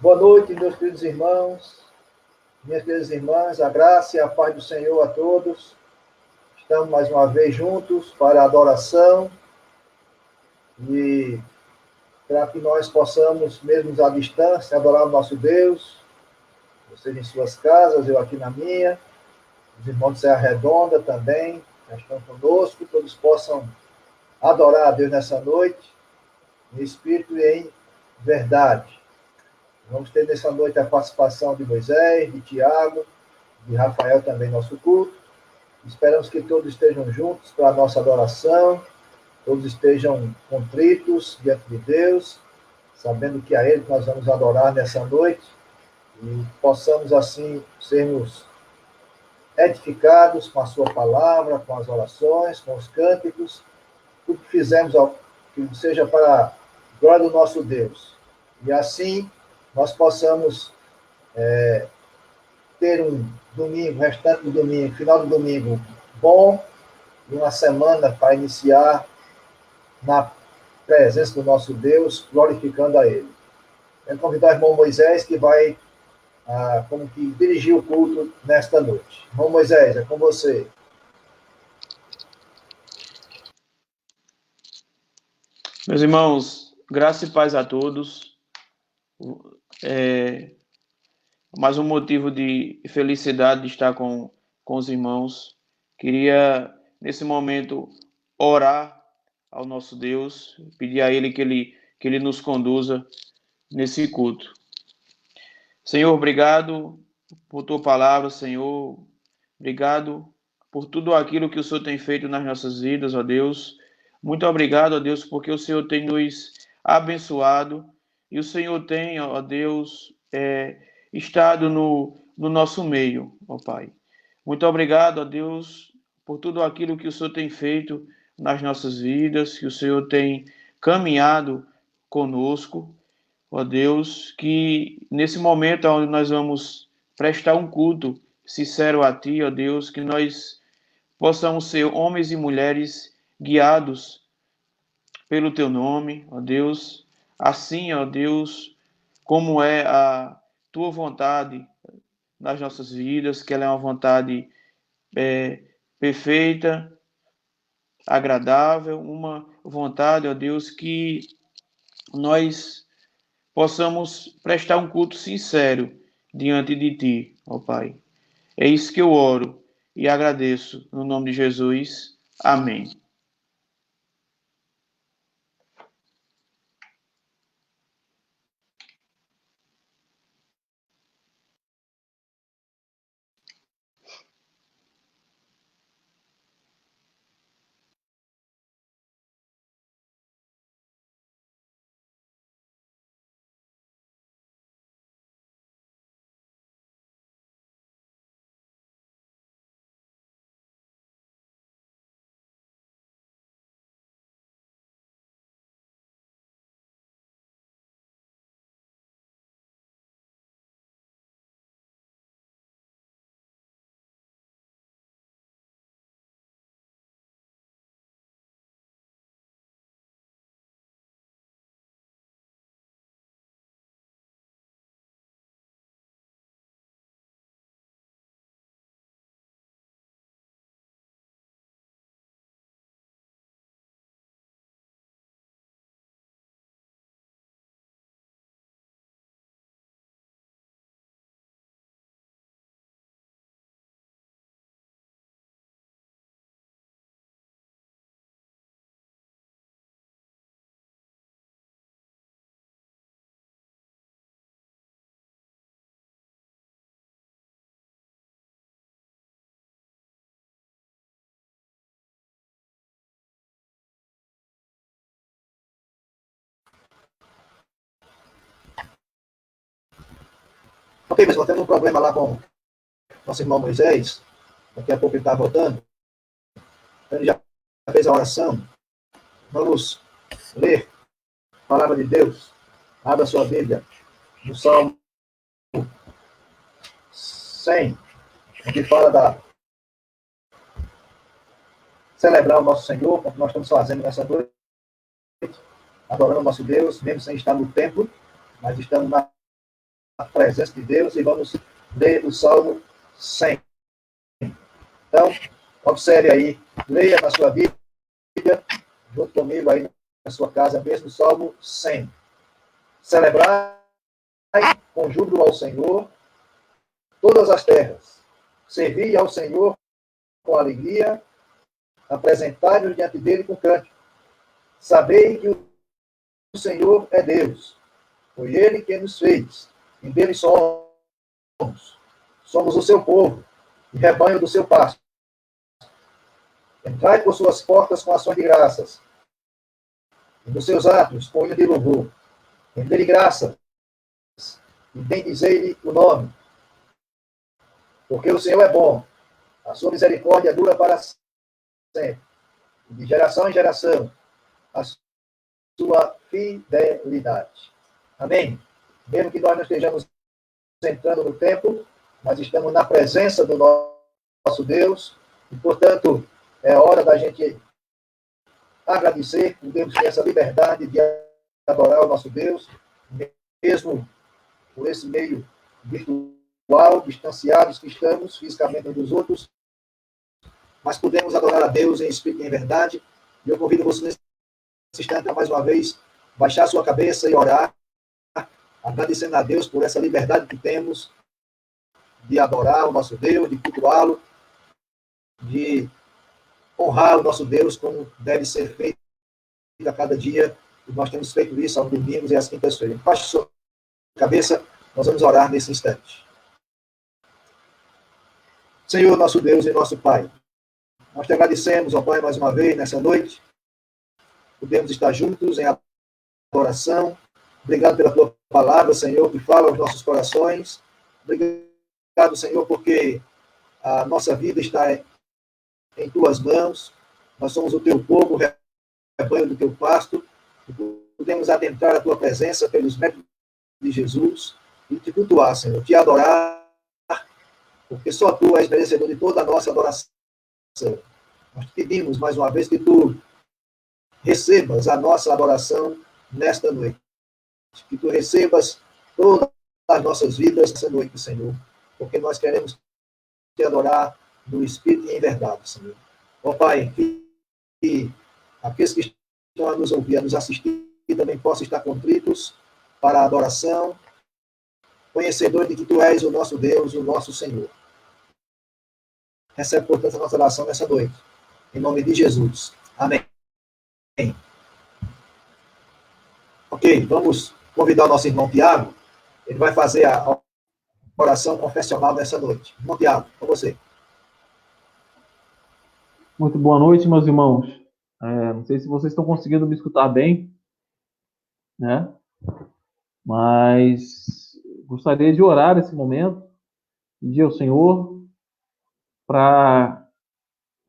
Boa noite, meus queridos irmãos, minhas queridas irmãs, a graça e a paz do Senhor a todos. Estamos mais uma vez juntos para a adoração e para que nós possamos, mesmo à distância, adorar o nosso Deus, vocês em suas casas, eu aqui na minha, os irmãos de Serra Redonda também já estão conosco, todos possam adorar a Deus nessa noite, em espírito e em verdade. Vamos ter nessa noite a participação de Moisés, de Tiago, de Rafael também, nosso culto. Esperamos que todos estejam juntos para a nossa adoração, todos estejam contritos diante de Deus, sabendo que é Ele que nós vamos adorar nessa noite e possamos assim sermos edificados com a sua palavra, com as orações, com os cânticos, tudo que fizemos, que seja para a glória do nosso Deus. E assim nós possamos ter um domingo, restante do domingo, final do domingo bom, e uma semana para iniciar na presença do nosso Deus, glorificando a Ele. Quero convidar o irmão Moisés, que vai como que dirigir o culto nesta noite. Irmão Moisés, é com você. Meus irmãos, graça e paz a todos. Mais um motivo de felicidade de estar com os irmãos. Queria, nesse momento, orar ao nosso Deus, pedir a Ele que Ele nos conduza nesse culto. Senhor, obrigado por Tua palavra, Senhor. Obrigado por tudo aquilo que o Senhor tem feito nas nossas vidas, ó Deus. Muito obrigado, ó Deus, porque o Senhor tem nos abençoado e o Senhor tem, ó Deus, estado no nosso meio, ó Pai. Muito obrigado, ó Deus, por tudo aquilo que o Senhor tem feito nas nossas vidas, que o Senhor tem caminhado conosco, ó Deus, que nesse momento onde nós vamos prestar um culto sincero a Ti, ó Deus, que nós possamos ser homens e mulheres guiados pelo Teu nome, ó Deus, assim, ó Deus, como é a Tua vontade nas nossas vidas, que ela é uma vontade perfeita, agradável, uma vontade, ó Deus, que nós possamos prestar um culto sincero diante de Ti, ó Pai. É isso que eu oro e agradeço no nome de Jesus. Amém. Ok, mas nós temos um problema lá com nosso irmão Moisés. Daqui a pouco ele está voltando. Ele já fez a oração. Vamos ler a palavra de Deus. Abra sua Bíblia no Salmo 100, onde fala da celebrar o nosso Senhor, como nós estamos fazendo nessa noite, adorando o nosso Deus, mesmo sem estar no templo, mas estamos na presença de Deus e vamos ler o Salmo 100. Então, observe aí, leia na sua Bíblia, junto comigo aí na sua casa mesmo, o Salmo 100. Celebrai com júbilo ao Senhor todas as terras. Servi ao Senhor com alegria, apresentai-vos diante dele com cântico. Sabei que o Senhor é Deus. Foi ele quem nos fez, e dele somos. Somos o seu povo, e rebanho do seu pasto. Entrai por suas portas com ações de graças, e nos seus atos com hino de louvor. Rendei-lhe graças, e bendizei-lhe o nome. Porque o Senhor é bom, a sua misericórdia dura para sempre, e de geração em geração, a sua fidelidade. Amém? Mesmo que nós não estejamos entrando no templo, mas estamos na presença do nosso Deus, e, portanto, é hora da gente agradecer, podemos ter essa liberdade de adorar o nosso Deus, mesmo por esse meio virtual, distanciados que estamos fisicamente uns dos outros, mas podemos adorar a Deus em espírito e em verdade. E eu convido você nesse instante a mais uma vez baixar sua cabeça e orar, agradecendo a Deus por essa liberdade que temos de adorar o nosso Deus, de cultuá-lo, de honrar o nosso Deus como deve ser feito a cada dia. E nós temos feito isso aos domingos e às quintas-feiras. Baixe sua cabeça, nós vamos orar nesse instante. Senhor, nosso Deus e nosso Pai, nós te agradecemos, ó Pai, mais uma vez nessa noite. Podemos estar juntos em adoração. Obrigado pela tua palavra, Senhor, que fala aos nossos corações. Obrigado, Senhor, porque a nossa vida está em tuas mãos. Nós somos o teu povo, rebanho do teu pasto. E podemos adentrar a tua presença pelos méritos de Jesus e te cultuar, Senhor, te adorar, porque só tu és merecedor de toda a nossa adoração. Nós te pedimos mais uma vez que tu recebas a nossa adoração nesta noite. Que tu recebas todas as nossas vidas nessa noite, Senhor, porque nós queremos te adorar no Espírito e em verdade, Senhor. Ó Pai, que aqueles que estão a nos ouvir, a nos assistir, também possam estar contritos para a adoração, conhecedor de que tu és o nosso Deus, o nosso Senhor. Recebe, portanto, a nossa oração nessa noite. Em nome de Jesus. Amém. Ok, vamos convidar o nosso irmão Tiago. Ele vai fazer a oração confessional nessa noite. Irmão Tiago, com você. Muito boa noite, meus irmãos. Não sei se vocês estão conseguindo me escutar bem, né? Mas gostaria de orar nesse momento, pedir ao Senhor para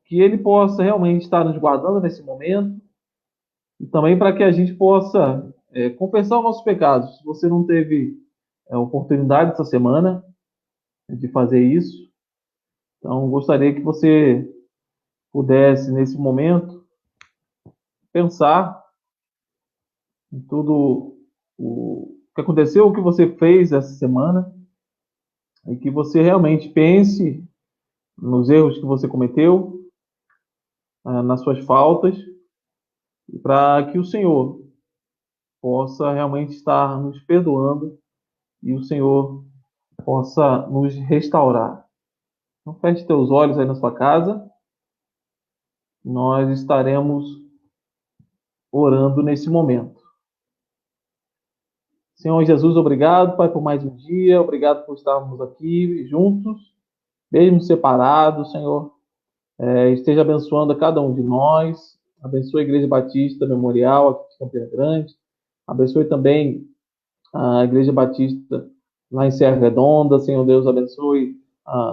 que Ele possa realmente estar nos guardando nesse momento e também para que a gente possa confessar os nossos pecados. Se você não teve oportunidade essa semana de fazer isso, então gostaria que você pudesse, nesse momento, pensar em tudo o que aconteceu, o que você fez essa semana, e que você realmente pense nos erros que você cometeu, nas suas faltas, para que o Senhor possa realmente estar nos perdoando e o Senhor possa nos restaurar. Então, feche teus olhos aí na sua casa. Nós estaremos orando nesse momento. Senhor Jesus, obrigado, Pai, por mais um dia. Obrigado por estarmos aqui juntos, mesmo separados, Senhor. Esteja abençoando a cada um de nós. Abençoe a Igreja Batista Memorial aqui de Campina Grande. Abençoe também a Igreja Batista lá em Serra Redonda. Senhor Deus, abençoe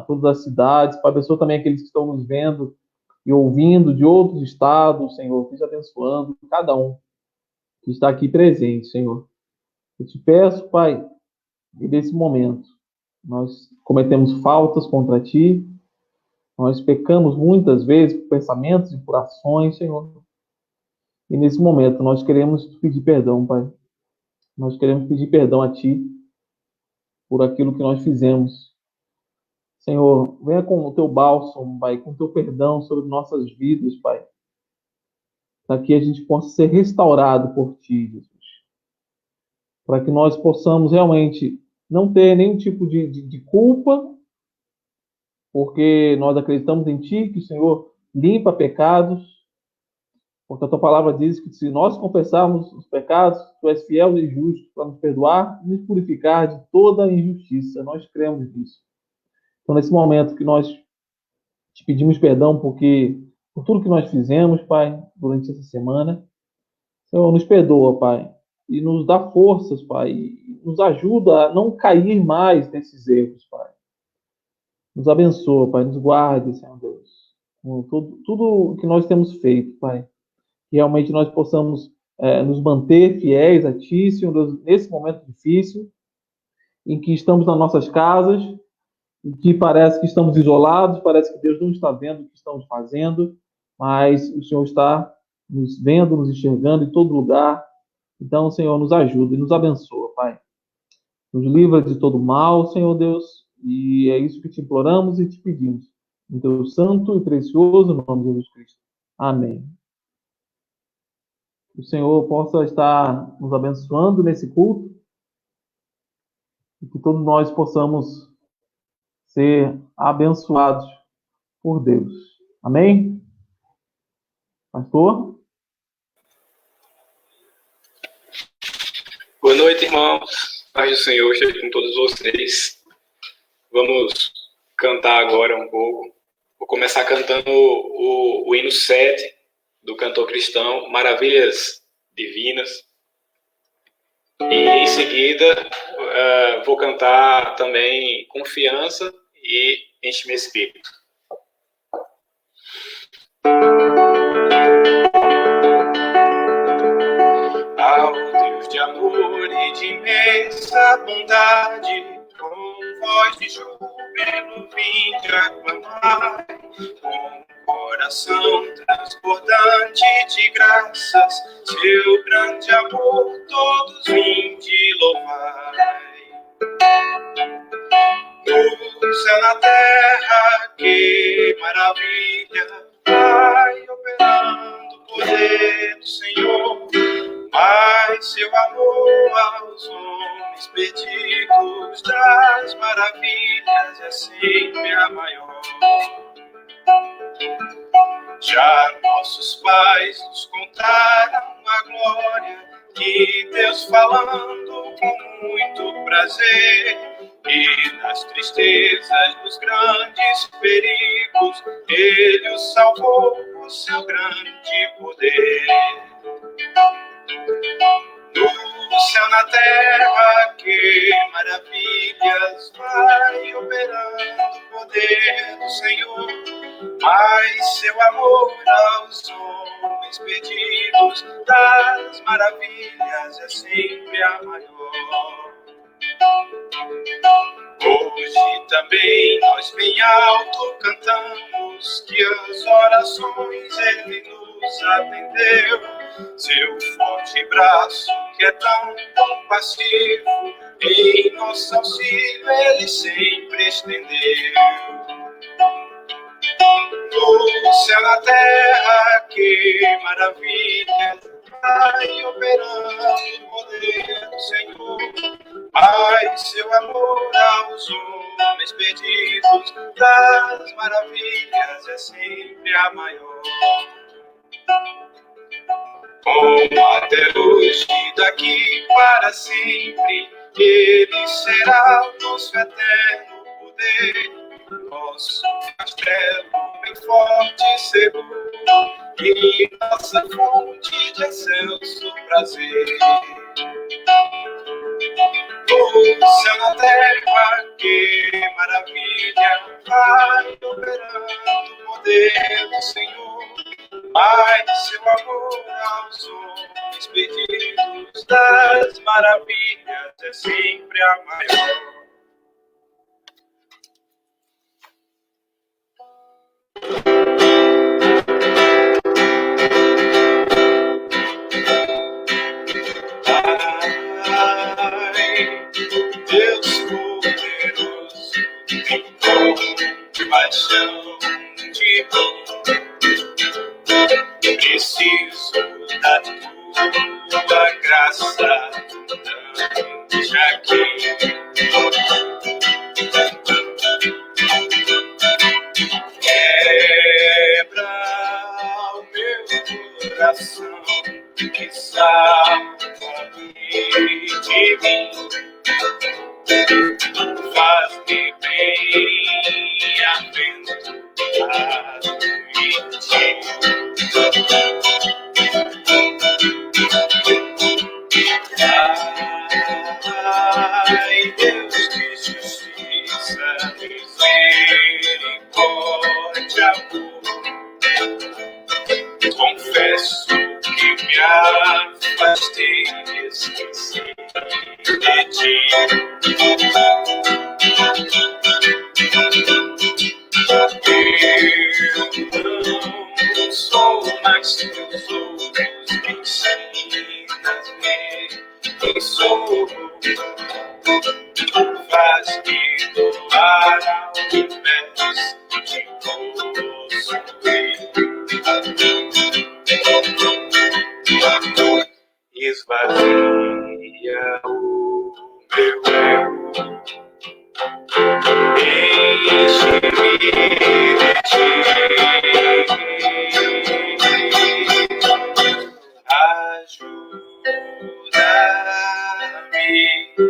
todas as cidades. Abençoe também aqueles que estão nos vendo e ouvindo de outros estados, Senhor. Esteja abençoando cada um que está aqui presente, Senhor. Eu te peço, Pai, que nesse momento nós cometemos faltas contra Ti, nós pecamos muitas vezes por pensamentos e por ações, Senhor. E nesse momento nós queremos te pedir perdão, Pai. Nós queremos pedir perdão a Ti, por aquilo que nós fizemos. Senhor, venha com o teu bálsamo, Pai, com o teu perdão sobre nossas vidas, Pai, para que a gente possa ser restaurado por Ti, Jesus. Para que nós possamos realmente não ter nenhum tipo de culpa, porque nós acreditamos em Ti, que o Senhor limpa pecados, porque a Tua palavra diz que se nós confessarmos os pecados, Tu és fiel e justo para nos perdoar e nos purificar de toda injustiça. Nós cremos nisso. Então, nesse momento que nós te pedimos perdão por tudo que nós fizemos, Pai, durante essa semana, Senhor, nos perdoa, Pai, e nos dá forças, Pai, e nos ajuda a não cair mais nesses erros, Pai. Nos abençoa, Pai, nos guarde, Senhor Deus, com tudo que nós temos feito, Pai. Que realmente nós possamos nos manter fiéis a Ti, Senhor Deus, nesse momento difícil, em que estamos nas nossas casas, em que parece que estamos isolados, parece que Deus não está vendo o que estamos fazendo, mas o Senhor está nos vendo, nos enxergando em todo lugar. Então, Senhor, nos ajuda e nos abençoa, Pai. Nos livra de todo mal, Senhor Deus, e é isso que te imploramos e te pedimos. Em teu santo e precioso nome de Jesus Cristo. Amém. Que o Senhor possa estar nos abençoando nesse culto e que todos nós possamos ser abençoados por Deus. Amém? Pastor? Boa noite, irmãos. Paz do Senhor esteja com todos vocês. Vamos cantar agora um pouco. Vou começar cantando o hino 7 do cantor cristão, Maravilhas Divinas. E em seguida vou cantar também Confiança e Enche-me Espírito. Ao Deus de amor e de imensa bondade, com voz de júbilo vinde aclamar, com coração transbordante de graças, seu grande amor todos vinde louvar. No céu, na terra, que maravilha, vai operando o poder do Senhor, mas seu amor aos homens perdidos das maravilhas é sempre a maior. Já nossos pais nos contaram a glória que Deus falando com muito prazer, e nas tristezas, nos grandes perigos, Ele os salvou com seu grande poder. No céu, na terra, que maravilhas vai operando o poder do Senhor, mas seu amor aos homens perdidos das maravilhas é sempre a maior. Hoje também nós bem alto cantamos que as orações Ele nos atendeu, seu forte braço que é tão compassivo, em nosso auxílio Ele sempre estendeu. No céu, na terra, que maravilha, vai operando o poder do Senhor, mas seu amor aos homens perdidos das maravilhas é sempre a maior. Como até hoje, daqui para sempre, Ele será o nosso eterno poder, nosso castelo bem forte e seguro, e nossa fonte de excelso prazer. No céu, na terra, que maravilha, vai operando o poder do Senhor, mas seu amor aos homens perdidos das maravilhas é sempre a maior. Ai, Deus foi Preciso da tua graça, já que quebra o meu coração, que salva-me de mim, faz-me bem-aventurado em ti. Ai, Deus de justiça, misericórdia, amor, confesso que me afastei e esqueci de ti. Eu não sou mais que os outros, me ensinas-me quem sou. Faz-me doar ao invés de possuir. Esvazia o meu eu, enche-me de ti. Ajuda-me a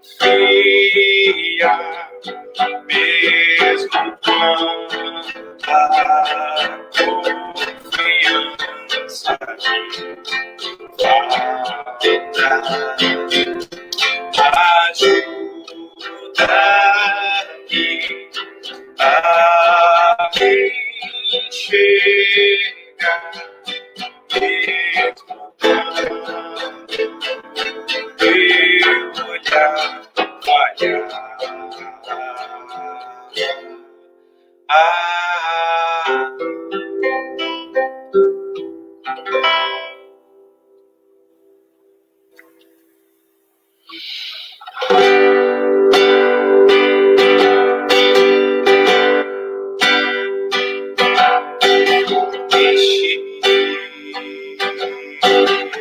confiar, mesmo quando a confiança falta. Ajuda-me a enxergar, mesmo quando meu olhar falhar.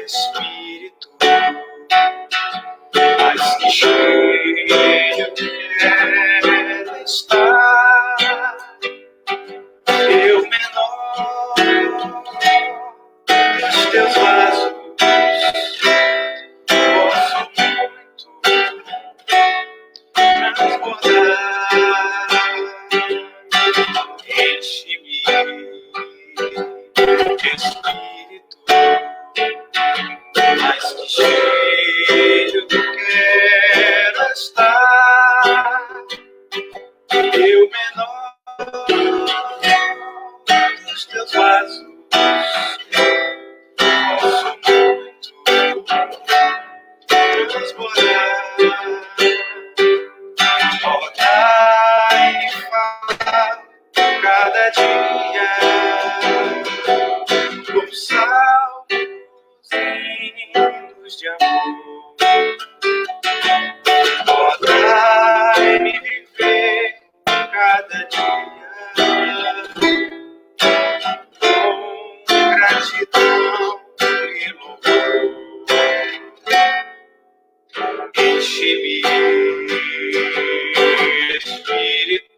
Espírito, mas que cheio de ela está, eu menor dos teus vasos, posso muito transbordar. Enche-me, Espírito, mas que cheio eu quero estar, eu menor dos teus vasos, posso muito transbordar. Dai-me fala cada dia, com salmos hinos de amor. Dai-me viver cada dia com gratidão e louvor. Enche-me, Espírito,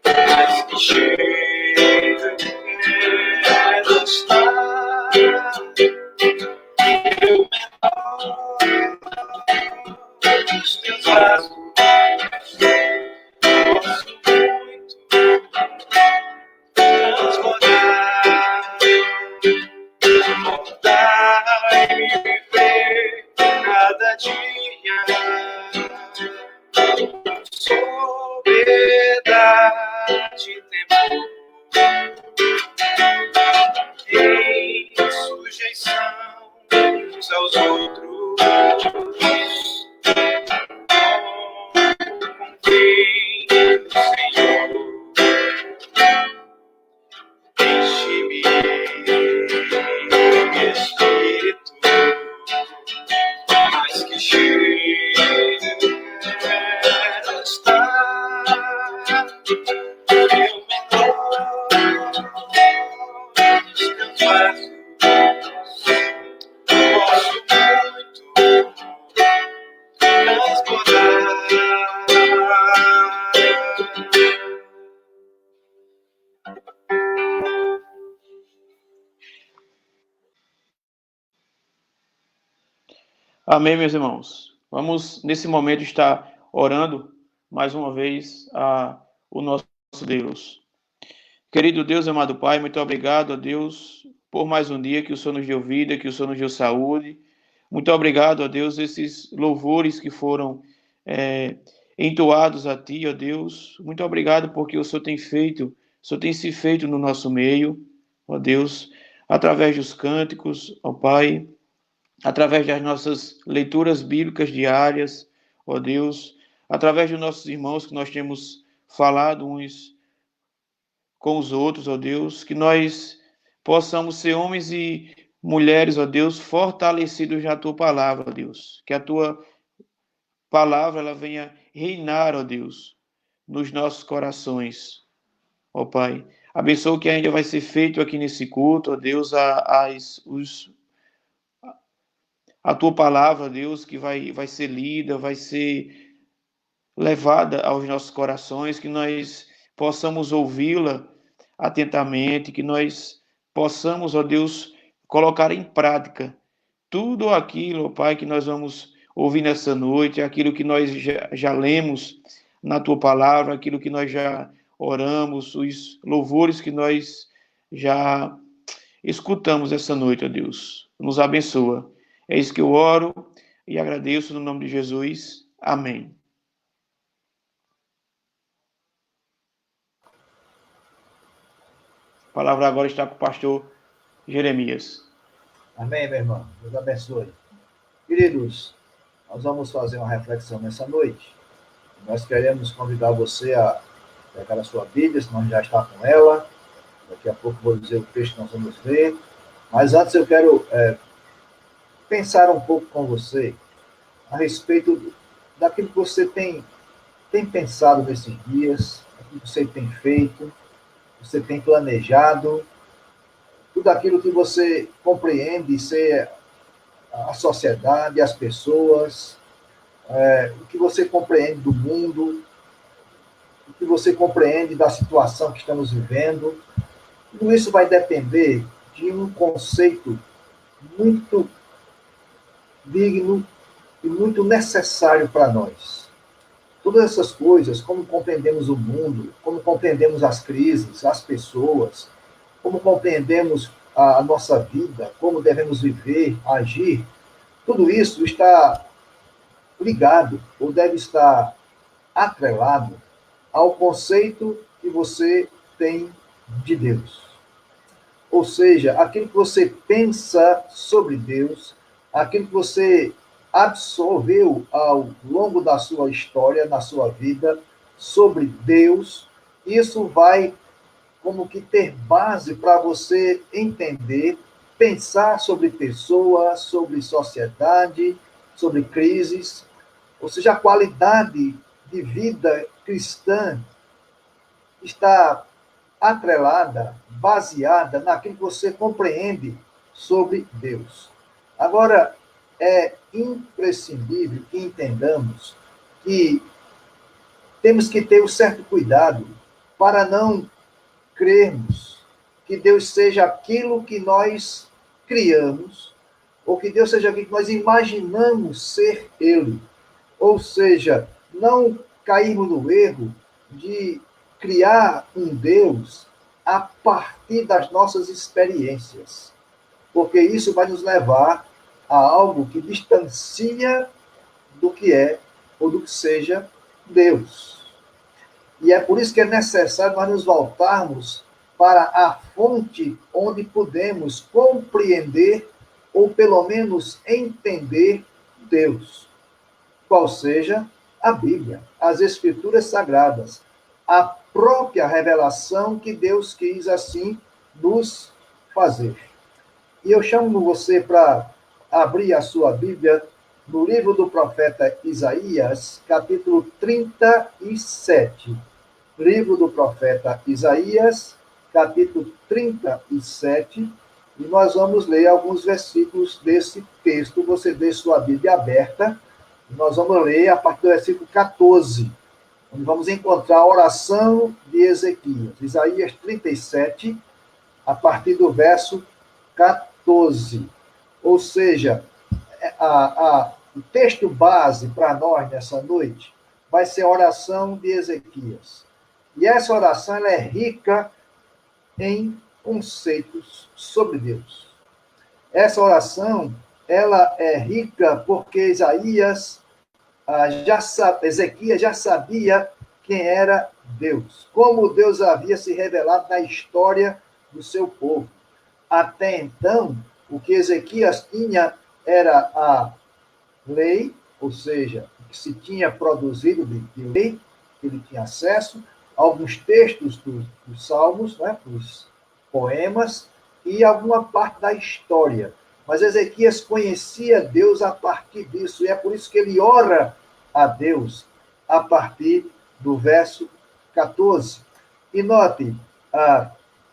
mas que cheio eu quero estar, eu menor dos teus braços, posso muito transbordar. Dai-me viver cada dia sobriedade e temor, em sujeição uns aos outros, confio no Senhor. Enche-me, Espírito, mas que cheio eu quero estar, Amém, meus irmãos. Vamos, nesse momento, estar orando mais uma vez o nosso Deus. Querido Deus, amado Pai, muito obrigado a Deus por mais um dia que o Senhor nos deu vida, que o Senhor nos deu saúde. Muito obrigado a Deus, esses louvores que foram entoados a Ti, ó Deus. Muito obrigado porque o Senhor tem se feito no nosso meio, ó Deus, através dos cânticos, ó Pai, através das nossas leituras bíblicas diárias, ó Deus, através dos nossos irmãos que nós temos falado uns com os outros, ó Deus, que nós possamos ser homens e mulheres, ó Deus, fortalecidos na Tua palavra, ó Deus, que a Tua palavra ela venha reinar, ó Deus, nos nossos corações, ó Pai. Abençoa o que ainda vai ser feito aqui nesse culto, ó Deus, a Tua palavra, Deus, que vai ser lida, vai ser levada aos nossos corações, que nós possamos ouvi-la atentamente, que nós possamos, ó Deus, colocar em prática tudo aquilo, ó Pai, que nós vamos ouvir nessa noite, aquilo que nós já lemos na Tua palavra, aquilo que nós já oramos, os louvores que nós já escutamos essa noite, ó Deus. Nos abençoa. É isso que eu oro e agradeço no nome de Jesus. Amém. A palavra agora está com o pastor Jeremias. Amém, meu irmão. Deus abençoe. Queridos, nós vamos fazer uma reflexão nessa noite. Nós queremos convidar você a pegar a sua Bíblia, se não já está com ela. Daqui a pouco vou dizer o texto que nós vamos ler. Mas antes eu quero pensar um pouco com você a respeito daquilo que você tem pensado nesses dias, aquilo que você tem feito, você tem planejado, tudo aquilo que você compreende ser a sociedade, as pessoas, o que você compreende do mundo, o que você compreende da situação que estamos vivendo. Tudo isso vai depender de um conceito muito digno e muito necessário para nós. Todas essas coisas, como compreendemos o mundo, como compreendemos as crises, as pessoas, como compreendemos a nossa vida, como devemos viver, agir, tudo isso está ligado ou deve estar atrelado ao conceito que você tem de Deus. Ou seja, aquilo que você pensa sobre Deus, aquilo que você absorveu ao longo da sua história, na sua vida, sobre Deus, isso vai como que ter base para você entender, pensar sobre pessoas, sobre sociedade, sobre crises, ou seja, a qualidade de vida cristã está atrelada, baseada naquilo que você compreende sobre Deus. Agora, é imprescindível que entendamos que temos que ter um certo cuidado para não crermos que Deus seja aquilo que nós criamos, ou que Deus seja aquilo que nós imaginamos ser Ele. Ou seja, não cairmos no erro de criar um Deus a partir das nossas experiências, porque isso vai nos levar a algo que distancia do que é ou do que seja Deus. E é por isso que é necessário nós nos voltarmos para a fonte onde podemos compreender ou pelo menos entender Deus, qual seja a Bíblia, as Escrituras Sagradas, a própria revelação que Deus quis assim nos fazer. E eu chamo você para abrir a sua Bíblia no livro do profeta Isaías, capítulo 37. livro do profeta Isaías, capítulo 37, e nós vamos ler alguns versículos desse texto. Você deixa sua Bíblia aberta, e nós vamos ler a partir do versículo 14, onde vamos encontrar a oração de Ezequias. Isaías 37, a partir do verso 14. Ou seja, o texto base para nós nessa noite vai ser a oração de Ezequias. E essa oração ela é rica em conceitos sobre Deus. Essa oração ela é rica porque Ezequias já sabia quem era Deus, como Deus havia se revelado na história do seu povo. Até então, o que Ezequias tinha era a lei, ou seja, o que se tinha produzido de lei, que ele tinha acesso, alguns textos dos salmos, né, dos poemas, e alguma parte da história. Mas Ezequias conhecia Deus a partir disso, e é por isso que ele ora a Deus a partir do verso 14. E note,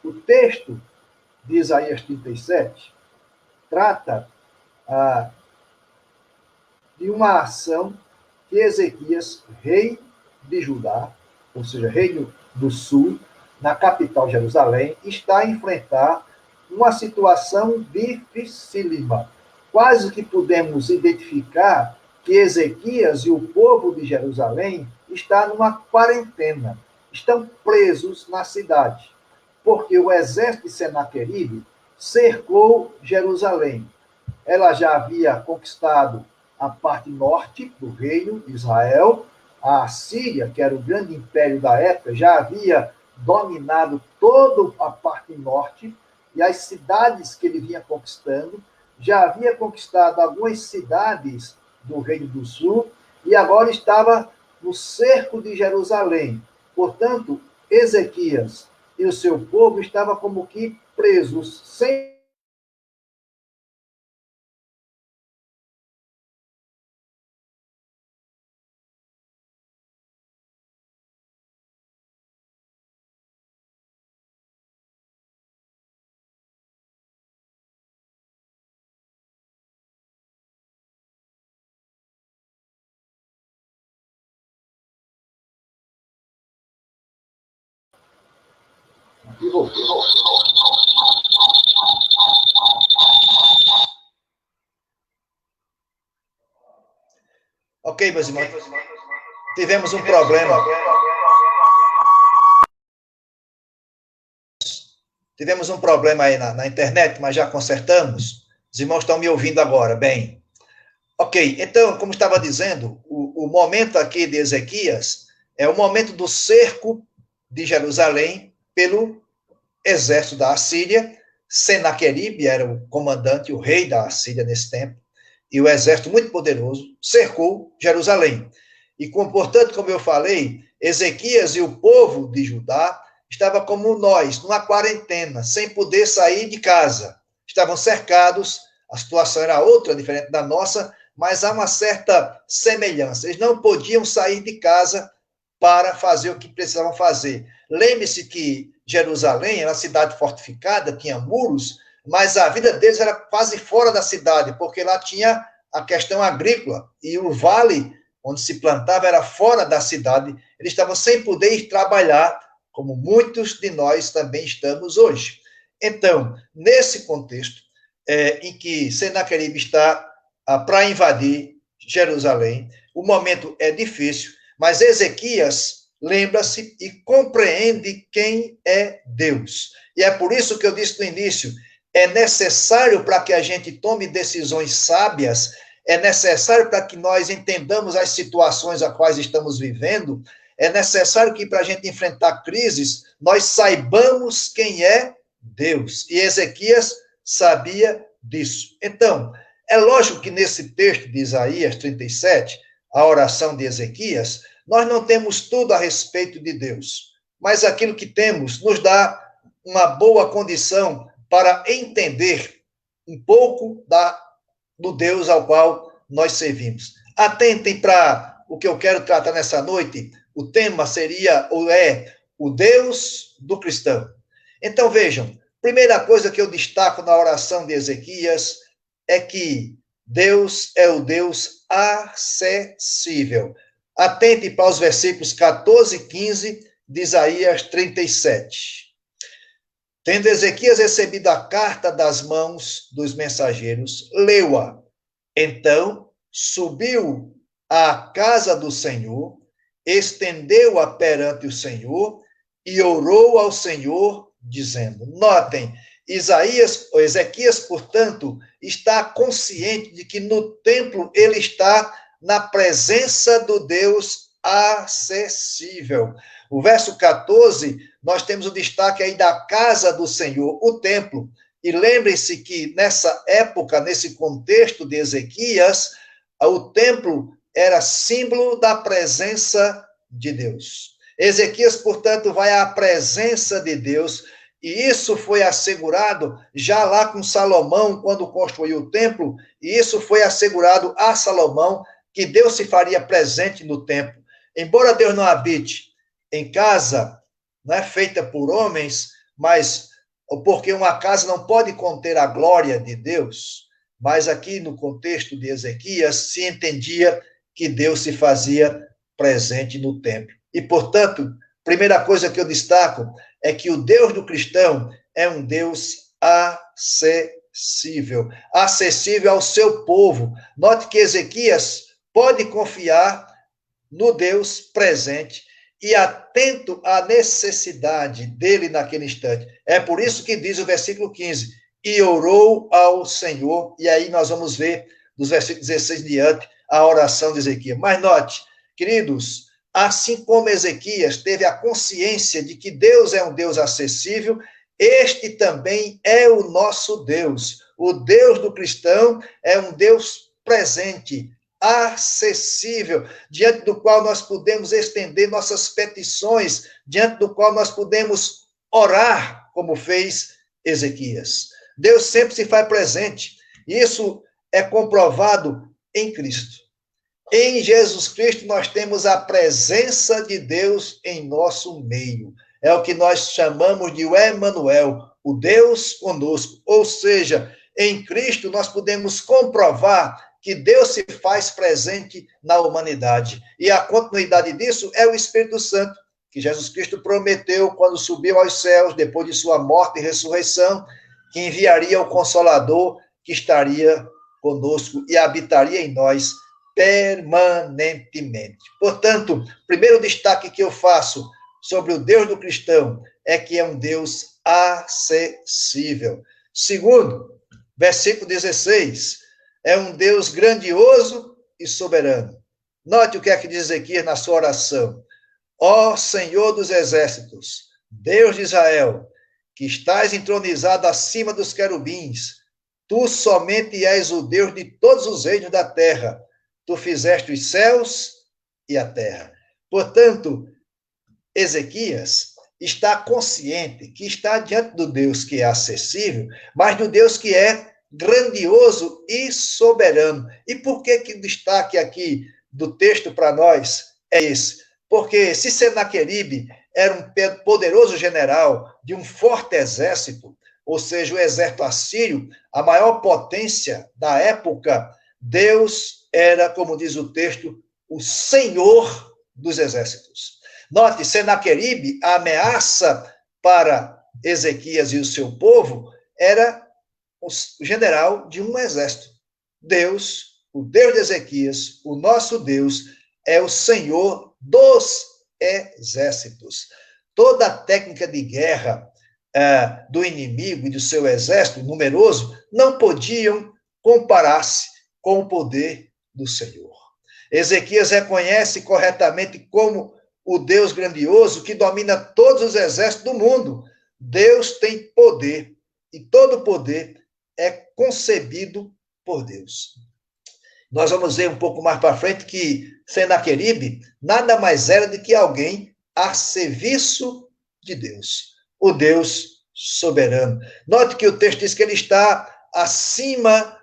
o texto de Isaías 37 trata de uma ação que Ezequias, rei de Judá, ou seja, reino do sul, na capital Jerusalém, está a enfrentar uma situação dificílima. Quase que podemos identificar que Ezequias e o povo de Jerusalém estão numa quarentena, estão presos na cidade, porque o exército de Senaqueribe cercou Jerusalém. Ela já havia conquistado a parte norte do reino de Israel. A Síria, que era o grande império da época, já havia dominado toda a parte norte, e as cidades que ele vinha conquistando, já havia conquistado algumas cidades do Reino do Sul, e agora estava no cerco de Jerusalém. Portanto, Ezequias e o seu povo estavam como que presos, sem Ok, meus irmãos. Tivemos um problema. Tivemos um problema aí na internet, mas já consertamos. Os irmãos estão me ouvindo agora, bem. Ok, então, como estava dizendo, o momento aqui de Ezequias é o momento do cerco de Jerusalém pelo exército da Assíria. Senaqueribe era o comandante, o rei da Assíria nesse tempo, e o exército muito poderoso cercou Jerusalém. E, portanto, como eu falei, Ezequias e o povo de Judá estavam como nós, numa quarentena, sem poder sair de casa. Estavam cercados, a situação era outra, diferente da nossa, mas há uma certa semelhança. Eles não podiam sair de casa para fazer o que precisavam fazer. Lembre-se que Jerusalém era uma cidade fortificada, tinha muros, mas a vida deles era quase fora da cidade, porque lá tinha a questão agrícola, e o vale onde se plantava era fora da cidade. Eles estavam sem poder ir trabalhar, como muitos de nós também estamos hoje. Então, nesse contexto, em que Senaqueribe está para invadir Jerusalém, o momento é difícil, mas Ezequias lembra-se e compreende quem é Deus. E é por isso que eu disse no início, é necessário para que a gente tome decisões sábias, é necessário para que nós entendamos as situações a quais estamos vivendo, é necessário que para a gente enfrentar crises, nós saibamos quem é Deus. E Ezequias sabia disso. Então, é lógico que nesse texto de Isaías 37, a oração de Ezequias, nós não temos tudo a respeito de Deus, mas aquilo que temos nos dá uma boa condição para entender um pouco do Deus ao qual nós servimos. Atentem para o que eu quero tratar nessa noite, o tema seria, ou é, o Deus do cristão. Então, vejam, primeira coisa que eu destaco na oração de Ezequias é que Deus é o Deus acessível. Atente para os versículos 14 e 15 de Isaías 37. Tendo Ezequias recebido a carta das mãos dos mensageiros, leu-a. Então, subiu à casa do Senhor, estendeu-a perante o Senhor e orou ao Senhor, dizendo, notem, Ezequias, portanto, está consciente de que no templo ele está na presença do Deus acessível. O verso 14, nós temos o destaque aí da casa do Senhor, o templo. E lembrem-se que nessa época, nesse contexto de Ezequias, o templo era símbolo da presença de Deus. Ezequias, portanto, vai à presença de Deus, e isso foi assegurado já lá com Salomão, quando construiu o templo, e isso foi assegurado a Salomão, que Deus se faria presente no templo. Embora Deus não habite em casa, não é feita por homens, mas porque uma casa não pode conter a glória de Deus, mas aqui no contexto de Ezequias se entendia que Deus se fazia presente no templo. E, portanto, primeira coisa que eu destaco é que o Deus do cristão é um Deus acessível, acessível ao seu povo. Note que Ezequias pode confiar no Deus presente e atento à necessidade dele naquele instante. É por isso que diz o versículo 15, e orou ao Senhor, e aí nós vamos ver, dos versículos 16 em diante, a oração de Ezequias. Mas note, queridos, assim como Ezequias teve a consciência de que Deus é um Deus acessível, este também é o nosso Deus. O Deus do cristão é um Deus presente, acessível, diante do qual nós podemos estender nossas petições, diante do qual nós podemos orar, como fez Ezequias. Deus sempre se faz presente. Isso é comprovado em Cristo. Em Jesus Cristo nós temos a presença de Deus em nosso meio. É o que nós chamamos de o Emanuel, o Deus conosco. Ou seja, em Cristo nós podemos comprovar que Deus se faz presente na humanidade. E a continuidade disso é o Espírito Santo, que Jesus Cristo prometeu quando subiu aos céus, depois de sua morte e ressurreição, que enviaria o Consolador, que estaria conosco e habitaria em nós permanentemente. Portanto, primeiro destaque que eu faço sobre o Deus do cristão é que é um Deus acessível. Segundo, versículo 16, é um Deus grandioso e soberano. Note o que é que diz Ezequias na sua oração. Ó Senhor dos exércitos, Deus de Israel, que estás entronizado acima dos querubins, tu somente és o Deus de todos os reinos da terra. Tu fizeste os céus e a terra. Portanto, Ezequias está consciente que está diante do Deus que é acessível, mas do Deus que é grandioso e soberano. E por que o destaque aqui do texto para nós é esse? Porque se Senaqueribe era um poderoso general de um forte exército, ou seja, o exército assírio, a maior potência da época, Deus era, como diz o texto, o Senhor dos exércitos. Note, Senaqueribe, a ameaça para Ezequias e o seu povo era o general de um exército. Deus, o Deus de Ezequias, o nosso Deus, é o Senhor dos exércitos. Toda a técnica de guerra do inimigo e do seu exército numeroso não podiam comparar-se com o poder do Senhor. Ezequias reconhece corretamente como o Deus grandioso que domina todos os exércitos do mundo. Deus tem poder, e todo poder é concebido por Deus. Nós vamos ver um pouco mais para frente que Senaqueribe nada mais era do que alguém a serviço de Deus, o Deus soberano. Note que o texto diz que ele está acima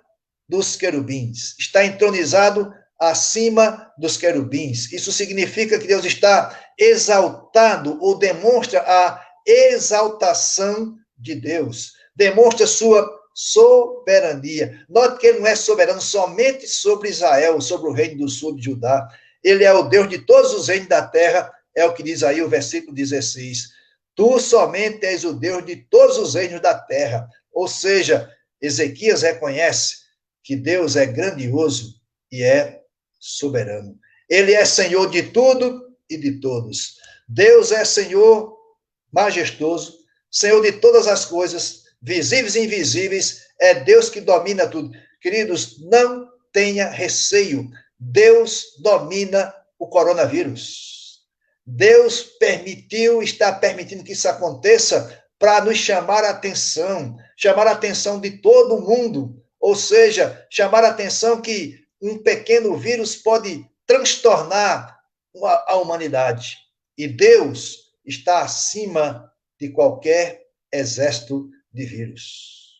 dos querubins, está entronizado acima dos querubins. Isso significa que Deus está exaltado ou demonstra a exaltação de Deus, demonstra sua soberania. Note que ele não é soberano somente sobre Israel, sobre o reino do sul de Judá. Ele é o Deus de todos os reinos da terra, é o que diz aí o versículo 16. Tu somente és o Deus de todos os reinos da terra. Ou seja, Ezequias reconhece que Deus é grandioso e é soberano. Ele é Senhor de tudo e de todos. Deus é Senhor majestoso, Senhor de todas as coisas, visíveis e invisíveis, é Deus que domina tudo. Queridos, não tenha receio. Deus domina o coronavírus. Deus está permitindo que isso aconteça para nos chamar a atenção de todo mundo, ou seja, chamar a atenção que um pequeno vírus pode transtornar a humanidade. E Deus está acima de qualquer exército de vírus.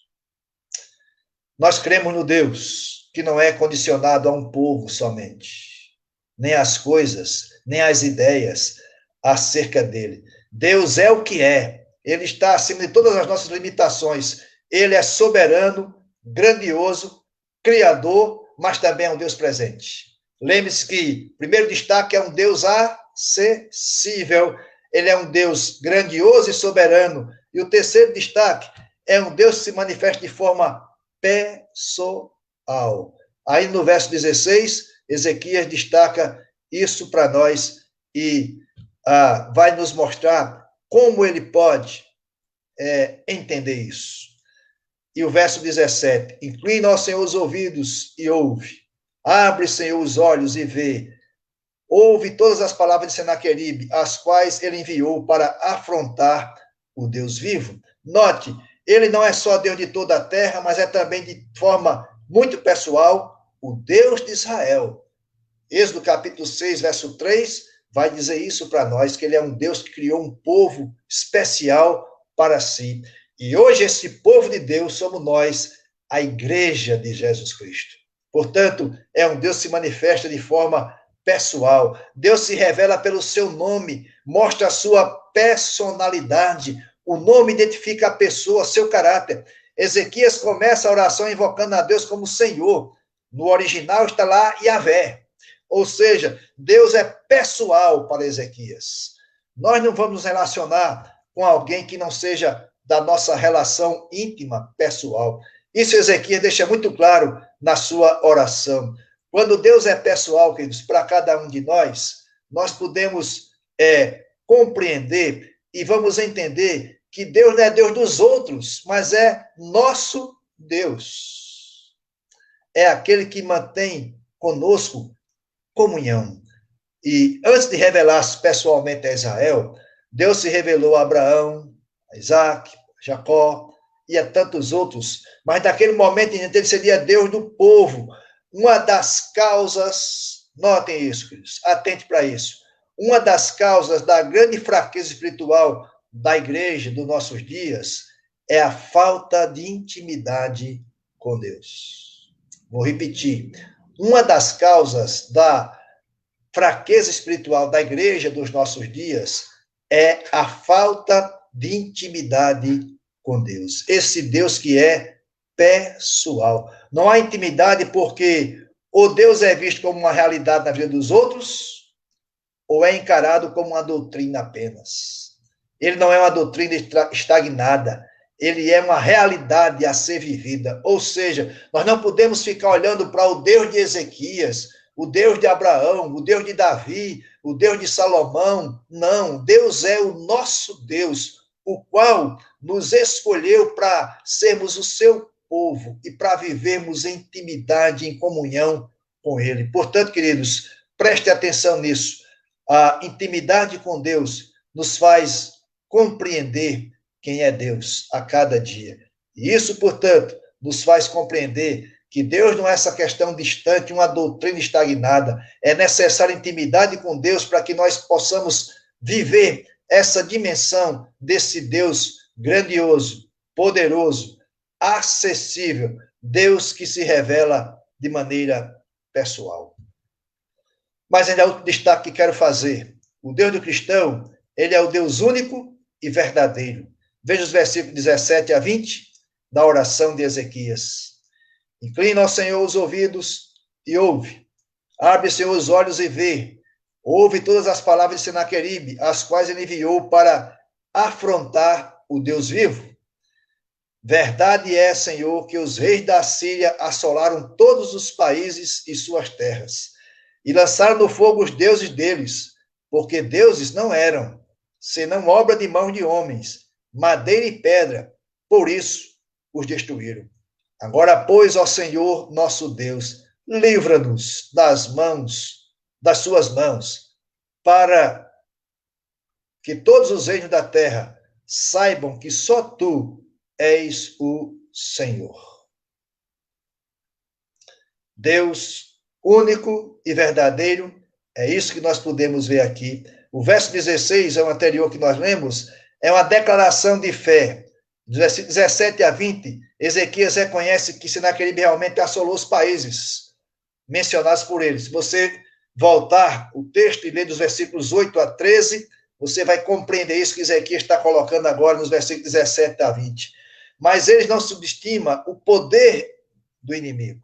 Nós cremos no Deus que não é condicionado a um povo somente, nem às coisas, nem às ideias acerca dele. Deus é o que é. Ele está acima de todas as nossas limitações. Ele é soberano, grandioso, criador, mas também é um Deus presente. Lembre-se que o primeiro destaque é um Deus acessível. Ele é um Deus grandioso e soberano. E o terceiro destaque é um Deus que se manifesta de forma pessoal. Aí no verso 16, Ezequias destaca isso para nós e vai nos mostrar como ele pode entender isso. E o verso 17, inclina, ó Senhor, os ouvidos e ouve. Abre, Senhor, os olhos e vê. Ouve todas as palavras de Senaqueribe, as quais ele enviou para afrontar o Deus vivo. Note, ele não é só Deus de toda a terra, mas é também de forma muito pessoal, o Deus de Israel. Êxodo capítulo 6, verso 3, vai dizer isso para nós, que ele é um Deus que criou um povo especial para si. E hoje esse povo de Deus somos nós, a igreja de Jesus Cristo. Portanto, é um Deus que se manifesta de forma pessoal. Deus se revela pelo seu nome, mostra a sua personalidade. O nome identifica a pessoa, seu caráter. Ezequias começa a oração invocando a Deus como Senhor. No original está lá Yahvé. Ou seja, Deus é pessoal para Ezequias. Nós não vamos nos relacionar com alguém que não seja da nossa relação íntima, pessoal. Isso Ezequias deixa muito claro na sua oração. Quando Deus é pessoal, queridos, para cada um de nós podemos compreender e vamos entender que Deus não é Deus dos outros, mas é nosso Deus. É aquele que mantém conosco comunhão. E antes de revelar-se pessoalmente a Israel, Deus se revelou a Abraão, a Isaac, a Jacó e a tantos outros, mas naquele momento ele seria Deus do povo. Uma das causas, notem isso, queridos, atente para isso, uma das causas da grande fraqueza espiritual da igreja dos nossos dias é a falta de intimidade com Deus. Vou repetir. Uma das causas da fraqueza espiritual da igreja dos nossos dias é a falta de intimidade com Deus. Esse Deus que é pessoal. Não há intimidade porque ou Deus é visto como uma realidade na vida dos outros, ou é encarado como uma doutrina apenas. Ele não é uma doutrina estagnada, ele é uma realidade a ser vivida. Ou seja, nós não podemos ficar olhando para o Deus de Ezequias, o Deus de Abraão, o Deus de Davi, o Deus de Salomão. Não, Deus é o nosso Deus, o qual nos escolheu para sermos o seu povo e para vivermos em intimidade, em comunhão com ele. Portanto, queridos, preste atenção nisso. A intimidade com Deus nos faz compreender quem é Deus a cada dia. E isso, portanto, nos faz compreender que Deus não é essa questão distante, uma doutrina estagnada. É necessária intimidade com Deus para que nós possamos viver essa dimensão desse Deus grandioso, poderoso, acessível, Deus que se revela de maneira pessoal. Mas ainda há outro destaque que quero fazer. O Deus do cristão, ele é o Deus único e verdadeiro. Veja os versículos 17 a 20 da oração de Ezequias. Inclina, ó Senhor, os ouvidos e ouve. Abre, Senhor, os olhos e vê. Ouve todas as palavras de Senaqueribe, as quais ele enviou para afrontar o Deus vivo. Verdade é, Senhor, que os reis da Síria assolaram todos os países e suas terras, e lançaram no fogo os deuses deles, porque deuses não eram, senão obra de mãos de homens, madeira e pedra, por isso os destruíram. Agora, pois, ó Senhor, nosso Deus, livra-nos das suas mãos, para que todos os reinos da terra saibam que só tu és o Senhor. Deus único e verdadeiro, é isso que nós podemos ver aqui. O verso 16, é o anterior que nós lemos, é uma declaração de fé. Dos versículos 17 a 20, Ezequias reconhece que Senaqueribe realmente assolou os países mencionados por ele. Se você voltar o texto e ler dos versículos 8 a 13, você vai compreender isso que Ezequias está colocando agora nos versículos 17 a 20. Mas eles não subestimam o poder do inimigo.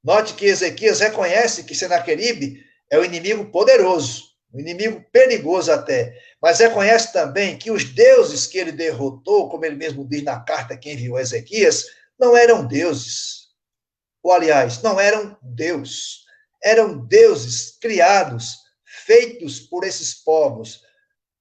Note que Ezequias reconhece que Senaqueribe é um inimigo poderoso, um inimigo perigoso até, mas reconhece também que os deuses que ele derrotou, como ele mesmo diz na carta que enviou a Ezequias, não eram deuses. Ou, aliás, não eram Deus. Eram deuses criados, feitos por esses povos.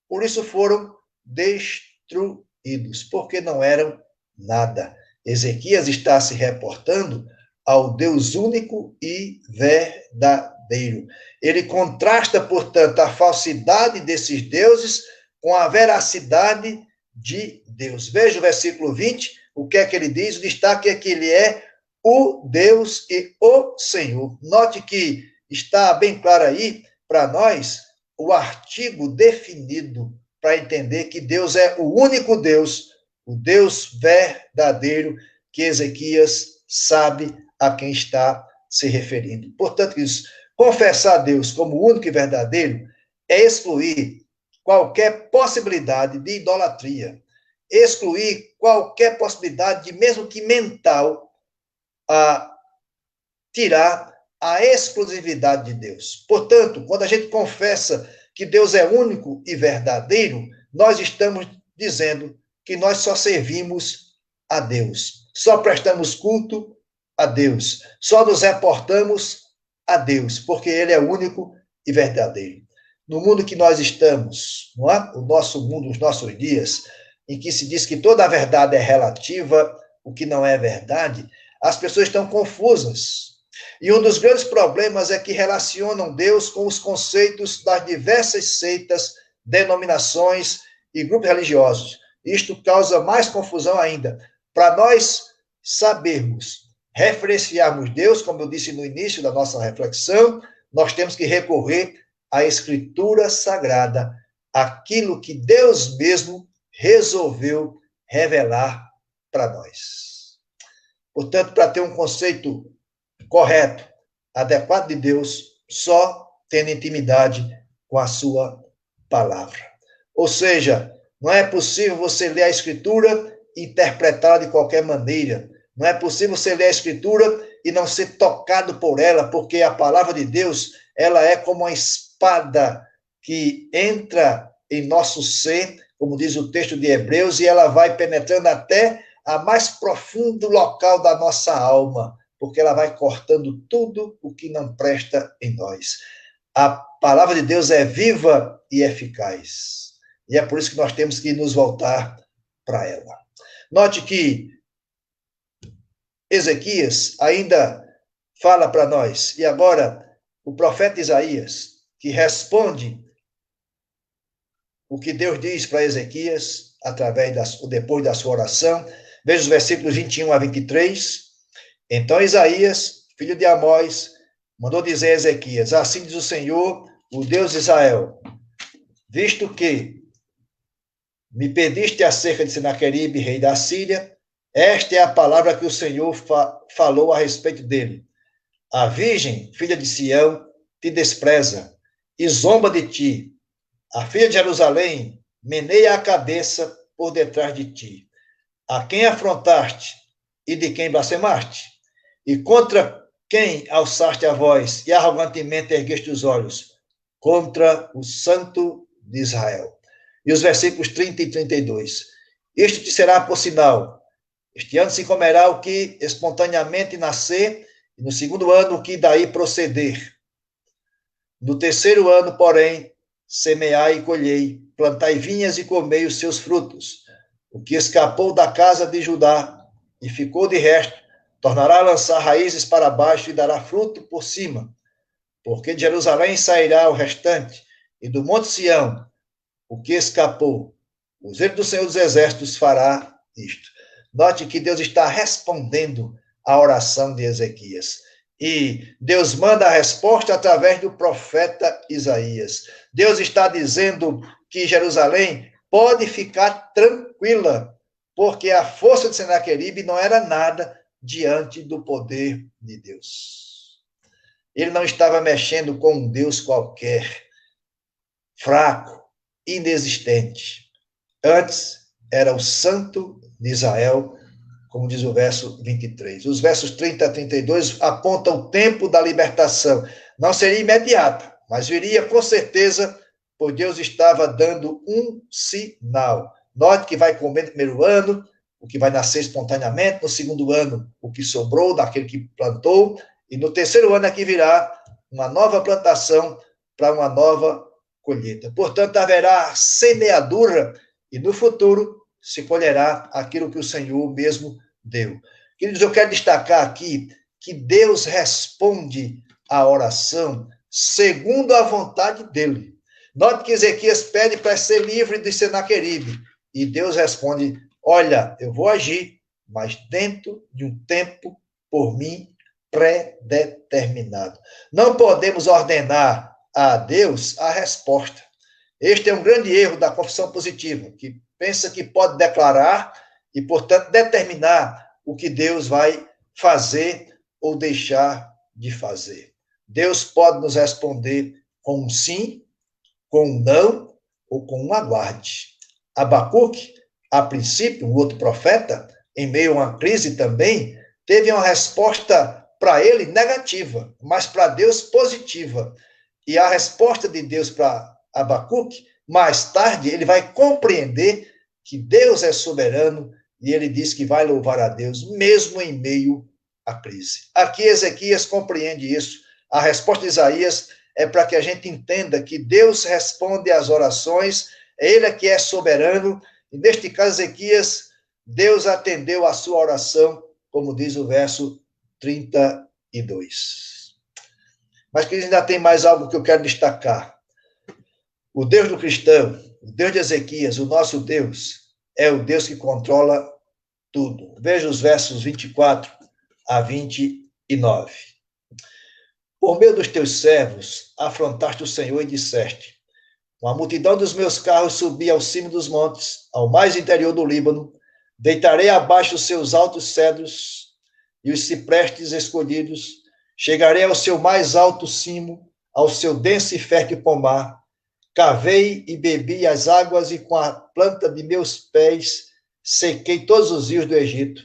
Por isso foram destruídos, porque não eram nada. Ezequias está se reportando ao Deus único e verdadeiro. Ele contrasta, portanto, a falsidade desses deuses com a veracidade de Deus. Veja o versículo 20, o que é que ele diz? O destaque é que ele é o Deus e o Senhor. Note que está bem claro aí, para nós, o artigo definido para entender que Deus é o único Deus, o Deus verdadeiro, que Ezequias sabe a quem está se referindo. Portanto, isso, confessar a Deus como único e verdadeiro é excluir qualquer possibilidade de idolatria, excluir qualquer possibilidade de, mesmo que mental, a tirar a exclusividade de Deus. Portanto, quando a gente confessa que Deus é único e verdadeiro, nós estamos dizendo que nós só servimos a Deus, só prestamos culto a Deus, só nos reportamos a Deus, porque Ele é único e verdadeiro. No mundo que nós estamos, não é? O nosso mundo, os nossos dias, em que se diz que toda a verdade é relativa, o que não é verdade, as pessoas estão confusas. E um dos grandes problemas é que relacionam Deus com os conceitos das diversas seitas, denominações e grupos religiosos. Isto causa mais confusão ainda. Para nós sabermos referenciarmos Deus, como eu disse no início da nossa reflexão, nós temos que recorrer à Escritura Sagrada, aquilo que Deus mesmo resolveu revelar para nós. Portanto, para ter um conceito correto, adequado de Deus, só tendo intimidade com a sua palavra. Ou seja, não é possível você ler a Escritura e interpretá-la de qualquer maneira. Não é possível você ler a Escritura e não ser tocado por ela, porque a palavra de Deus, ela é como uma espada que entra em nosso ser, como diz o texto de Hebreus, e ela vai penetrando até a mais profundo local da nossa alma, porque ela vai cortando tudo o que não presta em nós. A palavra de Deus é viva e eficaz. E é por isso que nós temos que nos voltar para ela. Note que Ezequias ainda fala para nós, e agora o profeta Isaías, que responde o que Deus diz para Ezequias, depois da sua oração. Veja os versículos 21 a 23. Então Isaías, filho de Amós, mandou dizer a Ezequias: assim diz o Senhor, o Deus de Israel, visto que me pediste acerca de Senaqueribe, rei da Síria, esta é a palavra que o Senhor falou a respeito dele. A virgem, filha de Sião, te despreza, e zomba de ti. A filha de Jerusalém meneia a cabeça por detrás de ti. A quem afrontaste e de quem blasfemaste? E contra quem alçaste a voz e arrogantemente ergueste os olhos? Contra o Santo de Israel. E os versículos 30 e 32. Isto te será por sinal. Este ano se comerá o que espontaneamente nascer, e no segundo ano o que daí proceder. No terceiro ano, porém, semeai e colhei, plantai vinhas e comei os seus frutos. O que escapou da casa de Judá e ficou de resto, tornará a lançar raízes para baixo e dará fruto por cima. Porque de Jerusalém sairá o restante, e do monte Sião, o que escapou. O zelo do Senhor dos Exércitos fará isto. Note que Deus está respondendo à oração de Ezequias. E Deus manda a resposta através do profeta Isaías. Deus está dizendo que Jerusalém pode ficar tranquila, porque a força de Senaqueribe não era nada diante do poder de Deus. Ele não estava mexendo com um Deus qualquer, fraco, inexistente. Antes, era o Santo de Israel, como diz o verso 23. Os versos 30 a 32 apontam o tempo da libertação. Não seria imediata, mas viria com certeza, pois Deus estava dando um sinal. Note que vai comer no primeiro ano, o que vai nascer espontaneamente, no segundo ano, o que sobrou daquele que plantou, e no terceiro ano é que virá uma nova plantação para uma nova colheita. Portanto, haverá semeadura, e no futuro se colherá aquilo que o Senhor mesmo deu. Queridos, eu quero destacar aqui que Deus responde à oração segundo a vontade dele. Note que Ezequias pede para ser livre de Senaqueribe, e Deus responde: olha, eu vou agir, mas dentro de um tempo por mim pré-determinado. Não podemos ordenar a Deus a resposta. Este é um grande erro da confissão positiva, que pensa que pode declarar e, portanto, determinar o que Deus vai fazer ou deixar de fazer. Deus pode nos responder com um sim, com um não ou com um aguarde. Abacuque, a princípio, um outro profeta, em meio a uma crise também, teve uma resposta para ele negativa, mas para Deus positiva. E a resposta de Deus para Abacuque, mais tarde, ele vai compreender que Deus é soberano e ele diz que vai louvar a Deus mesmo em meio à crise. Aqui Ezequias compreende isso. A resposta de Isaías é para que a gente entenda que Deus responde às orações, ele é que é soberano, e neste caso Ezequias, Deus atendeu a sua oração, como diz o verso 32. Mas, queridos, ainda tem mais algo que eu quero destacar. O Deus do cristão, o Deus de Ezequias, o nosso Deus, é o Deus que controla tudo. Veja os versos 24 a 29. Por meio dos teus servos, afrontaste o Senhor e disseste: com a multidão dos meus carros subi ao cimo dos montes, ao mais interior do Líbano, deitarei abaixo os seus altos cedros e os ciprestes escolhidos, chegarei ao seu mais alto cimo, ao seu denso e fértil pomar, cavei e bebi as águas e com a planta de meus pés sequei todos os rios do Egito.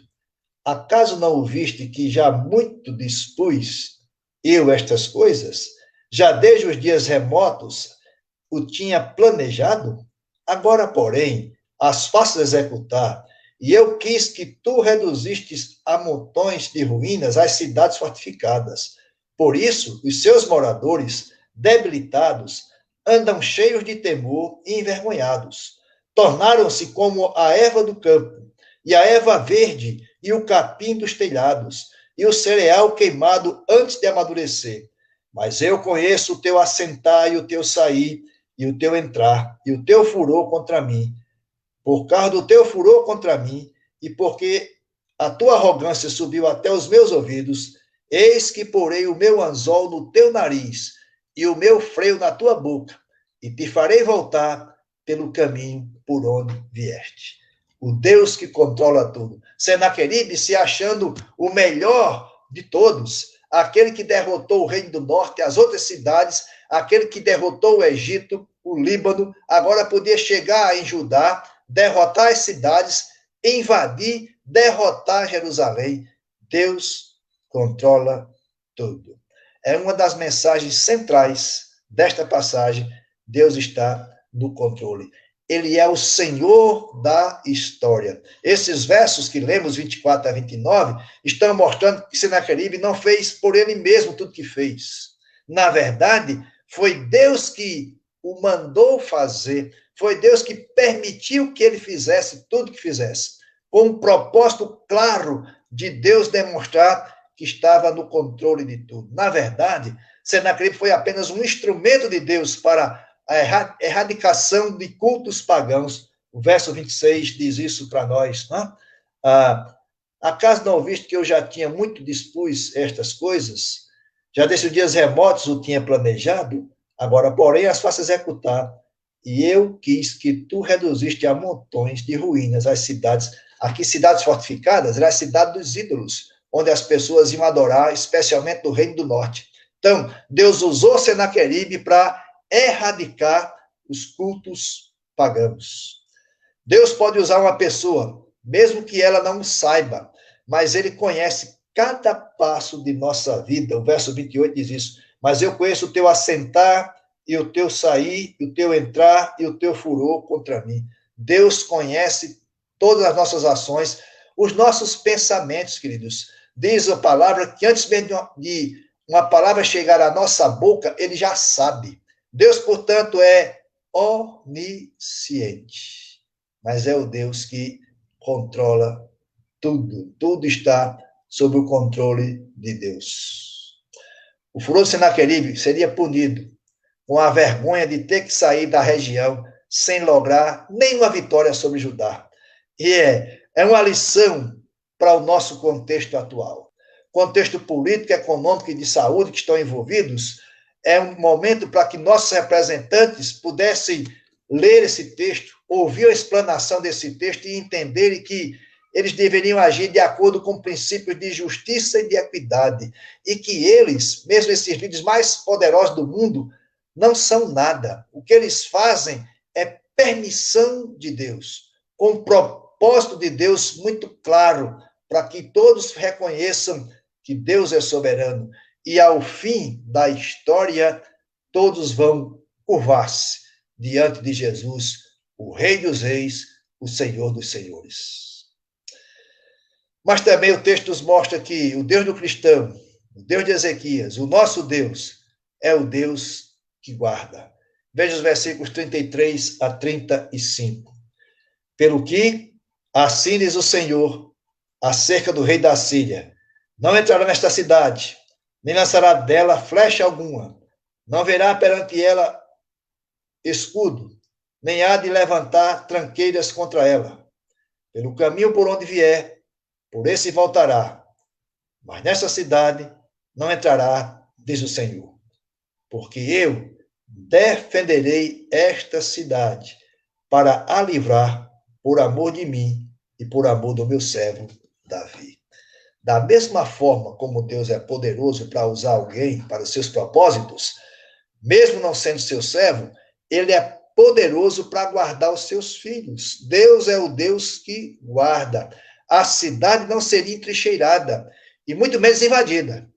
Acaso não ouviste que já muito dispus eu estas coisas? Já desde os dias remotos o tinha planejado? Agora, porém, as faço executar, e eu quis que tu reduzistes a montões de ruínas as cidades fortificadas. Por isso, os seus moradores, debilitados, andam cheios de temor e envergonhados. Tornaram-se como a erva do campo, e a erva verde, e o capim dos telhados, e o cereal queimado antes de amadurecer. Mas eu conheço o teu assentar e o teu sair, e o teu entrar, e o teu furor contra mim. Por causa do teu furor contra mim, e porque a tua arrogância subiu até os meus ouvidos, eis que porei o meu anzol no teu nariz, e o meu freio na tua boca, e te farei voltar pelo caminho por onde vieste. O Deus que controla tudo. Senaqueribe se achando o melhor de todos, aquele que derrotou o reino do norte, as outras cidades, aquele que derrotou o Egito, o Líbano, agora podia chegar em Judá, derrotar as cidades, invadir, derrotar Jerusalém. Deus controla tudo. É uma das mensagens centrais desta passagem. Deus está no controle. Ele é o Senhor da história. Esses versos que lemos, 24 a 29, estão mostrando que Senaqueribe não fez por ele mesmo tudo que fez. Na verdade, foi Deus que o mandou fazer, foi Deus que permitiu que ele fizesse tudo que fizesse, com um propósito claro de Deus demonstrar que estava no controle de tudo. Na verdade, Senaqueribe foi apenas um instrumento de Deus para a erradicação de cultos pagãos. O verso 26 diz isso para nós. Né? Acaso não ouviste que eu já tinha muito dispus estas coisas? Já desde dias remotos o tinha planejado? Agora, porém, as faço executar. E eu quis que tu reduziste a montões de ruínas as cidades. Aqui, cidades fortificadas, era a cidade dos ídolos, onde as pessoas iam adorar, especialmente do Reino do Norte. Então, Deus usou Senaqueribe para erradicar os cultos pagãos. Deus pode usar uma pessoa, mesmo que ela não saiba, mas ele conhece cada passo de nossa vida. O verso 28 diz isso. Mas eu conheço o teu assentar e o teu sair, e o teu entrar e o teu furor contra mim. Deus conhece todas as nossas ações, os nossos pensamentos, queridos. Diz a palavra que antes mesmo de uma palavra chegar à nossa boca, ele já sabe. Deus, portanto, é onisciente, mas é o Deus que controla tudo. Tudo está sob o controle de Deus. O furor de Senaqueribe seria punido com a vergonha de ter que sair da região sem lograr nenhuma vitória sobre Judá. E é uma lição para o nosso contexto atual. Contexto político, econômico e de saúde que estão envolvidos, é um momento para que nossos representantes pudessem ler esse texto, ouvir a explanação desse texto e entenderem que eles deveriam agir de acordo com princípios de justiça e de equidade, e que eles, mesmo esses líderes mais poderosos do mundo, não são nada. O que eles fazem é permissão de Deus, com um propósito de Deus muito claro, para que todos reconheçam que Deus é soberano. E ao fim da história, todos vão curvar-se diante de Jesus, o Rei dos Reis, o Senhor dos Senhores. Mas também o texto nos mostra que o Deus do cristão, o Deus de Ezequias, o nosso Deus, é o Deus que guarda. Veja os versículos 33 a 35. Pelo que, assim diz o Senhor, acerca do rei da Síria, não entrará nesta cidade, nem lançará dela flecha alguma, não verá perante ela escudo, nem há de levantar tranqueiras contra ela. Pelo caminho por onde vier, por esse voltará. Mas nessa cidade não entrará, diz o Senhor. Porque eu defenderei esta cidade para a livrar por amor de mim e por amor do meu servo Davi. Da mesma forma como Deus é poderoso para usar alguém para os seus propósitos, mesmo não sendo seu servo, ele é poderoso para guardar os seus filhos. Deus é o Deus que guarda. A cidade não seria entrincheirada e muito menos invadida.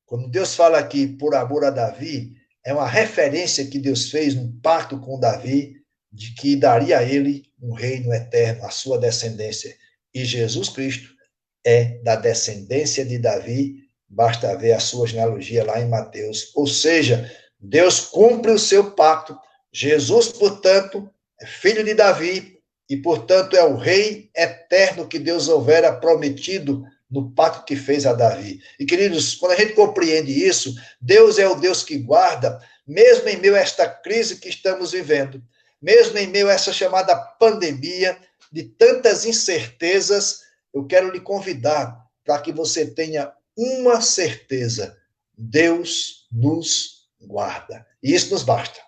Quando Deus fala aqui por amor a Davi, é uma referência que Deus fez num pacto com Davi, de que daria a ele um reino eterno, a sua descendência. E Jesus Cristo é da descendência de Davi, basta ver a sua genealogia lá em Mateus. Ou seja, Deus cumpre o seu pacto. Jesus, portanto, é filho de Davi e, portanto, é o rei eterno que Deus houvera prometido no pacto que fez a Davi. E, queridos, quando a gente compreende isso, Deus é o Deus que guarda, mesmo em meio a esta crise que estamos vivendo, mesmo em meio a essa chamada pandemia, de tantas incertezas, eu quero lhe convidar para que você tenha uma certeza: Deus nos guarda. E isso nos basta.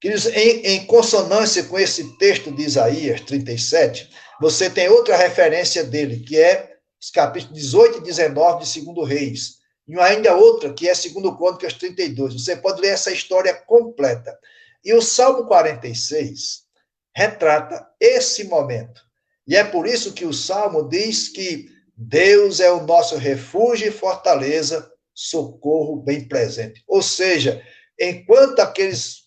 Queridos, em consonância com esse texto de Isaías 37, você tem outra referência dele, que é os capítulos 18 e 19 de 2 Reis. E ainda outra, que é 2 Crônicas 32. Você pode ler essa história completa. E o Salmo 46 retrata esse momento. E é por isso que o Salmo diz que Deus é o nosso refúgio e fortaleza, socorro bem presente. Ou seja, enquanto aqueles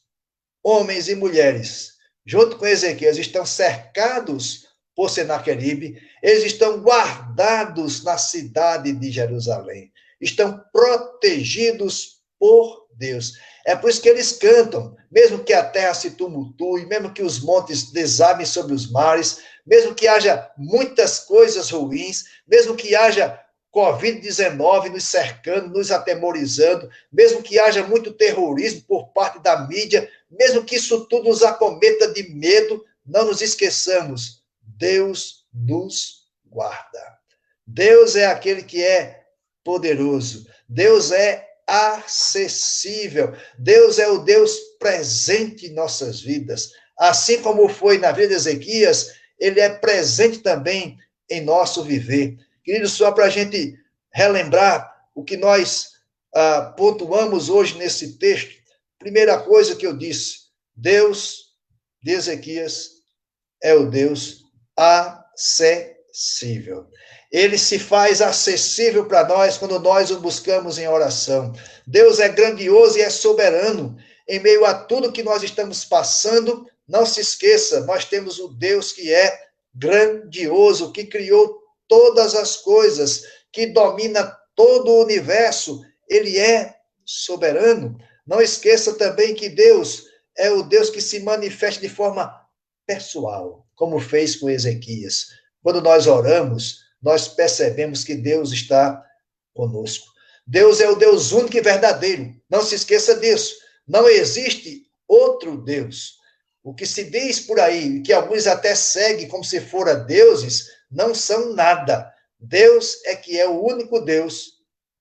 homens e mulheres, junto com Ezequias, estão cercados por Senaqueribe, eles estão guardados na cidade de Jerusalém, estão protegidos por Deus. É por isso que eles cantam, mesmo que a terra se tumultue, mesmo que os montes desabem sobre os mares, mesmo que haja muitas coisas ruins, mesmo que haja Covid-19 nos cercando, nos atemorizando, mesmo que haja muito terrorismo por parte da mídia, mesmo que isso tudo nos acometa de medo, não nos esqueçamos, Deus nos guarda. Deus é aquele que é poderoso. Deus é acessível. Deus é o Deus presente em nossas vidas. Assim como foi na vida de Ezequias, ele é presente também em nosso viver. Querido, só para a gente relembrar o que nós pontuamos hoje nesse texto, primeira coisa que eu disse, Deus de Ezequias é o Deus acessível. Ele se faz acessível para nós quando nós o buscamos em oração. Deus é grandioso e é soberano. Em meio a tudo que nós estamos passando, não se esqueça, nós temos o Deus que é grandioso, que criou todas as coisas, que domina todo o universo. Ele é soberano. Não esqueça também que Deus é o Deus que se manifesta de forma pessoal, como fez com Ezequias. Quando nós oramos, nós percebemos que Deus está conosco. Deus é o Deus único e verdadeiro. Não se esqueça disso. Não existe outro Deus. O que se diz por aí, que alguns até seguem como se fora deuses, não são nada. Deus é que é o único Deus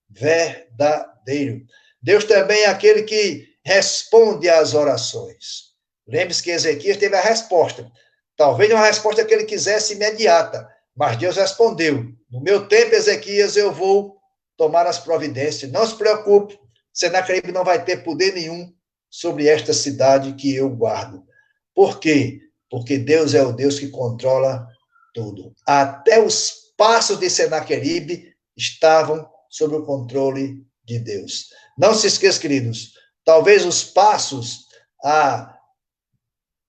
verdadeiro. Deus também é aquele que responde às orações. Lembre-se que Ezequias teve a resposta. Talvez não a resposta que ele quisesse imediata, mas Deus respondeu. No meu tempo, Ezequias, eu vou tomar as providências. Não se preocupe, Senaqueribe não vai ter poder nenhum sobre esta cidade que eu guardo. Por quê? Porque Deus é o Deus que controla tudo. Até os passos de Senaqueribe estavam sob o controle de Deus. Não se esqueça, queridos, talvez os passos, a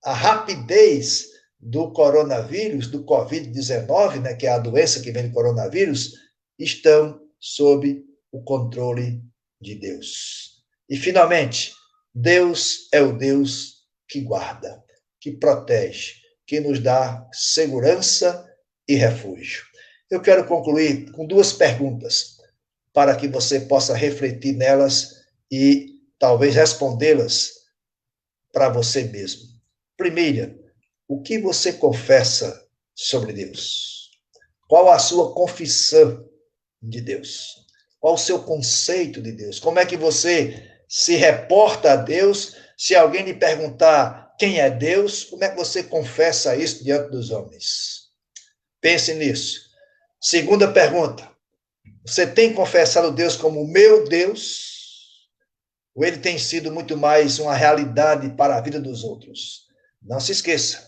rapidez do coronavírus, do Covid-19, né, que é a doença que vem do coronavírus, estão sob o controle de Deus. E, finalmente, Deus é o Deus que guarda, que protege, que nos dá segurança e refúgio. Eu quero concluir com duas perguntas, para que você possa refletir nelas e talvez respondê-las para você mesmo. Primeira, o que você confessa sobre Deus? Qual a sua confissão de Deus? Qual o seu conceito de Deus? Como é que você se reporta a Deus? Se alguém lhe perguntar quem é Deus, como é que você confessa isso diante dos homens? Pense nisso. Segunda pergunta, você tem confessado Deus como meu Deus? Ou ele tem sido muito mais uma realidade para a vida dos outros? Não se esqueça,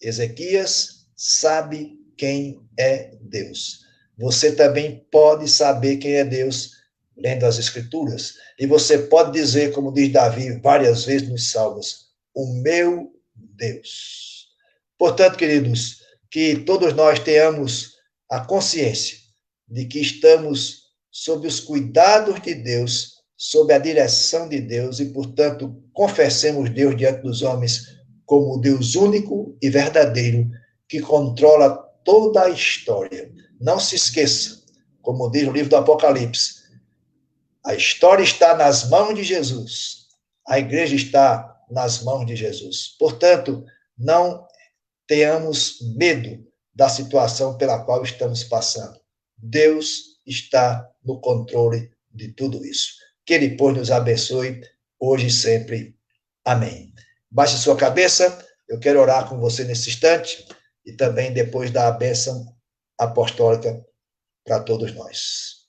Ezequias sabe quem é Deus. Você também pode saber quem é Deus lendo as Escrituras. E você pode dizer, como diz Davi várias vezes nos Salmos, o meu Deus. Portanto, queridos, que todos nós tenhamos a consciência de que estamos sob os cuidados de Deus, sob a direção de Deus e, portanto, confessemos Deus diante dos homens como o Deus único e verdadeiro que controla toda a história. Não se esqueça, como diz o livro do Apocalipse, a história está nas mãos de Jesus, a igreja está nas mãos de Jesus. Portanto, não tenhamos medo da situação pela qual estamos passando. Deus está no controle de tudo isso. Que Ele, pois, nos abençoe hoje e sempre. Amém. Baixe sua cabeça, eu quero orar com você nesse instante e também depois dar a bênção apostólica para todos nós.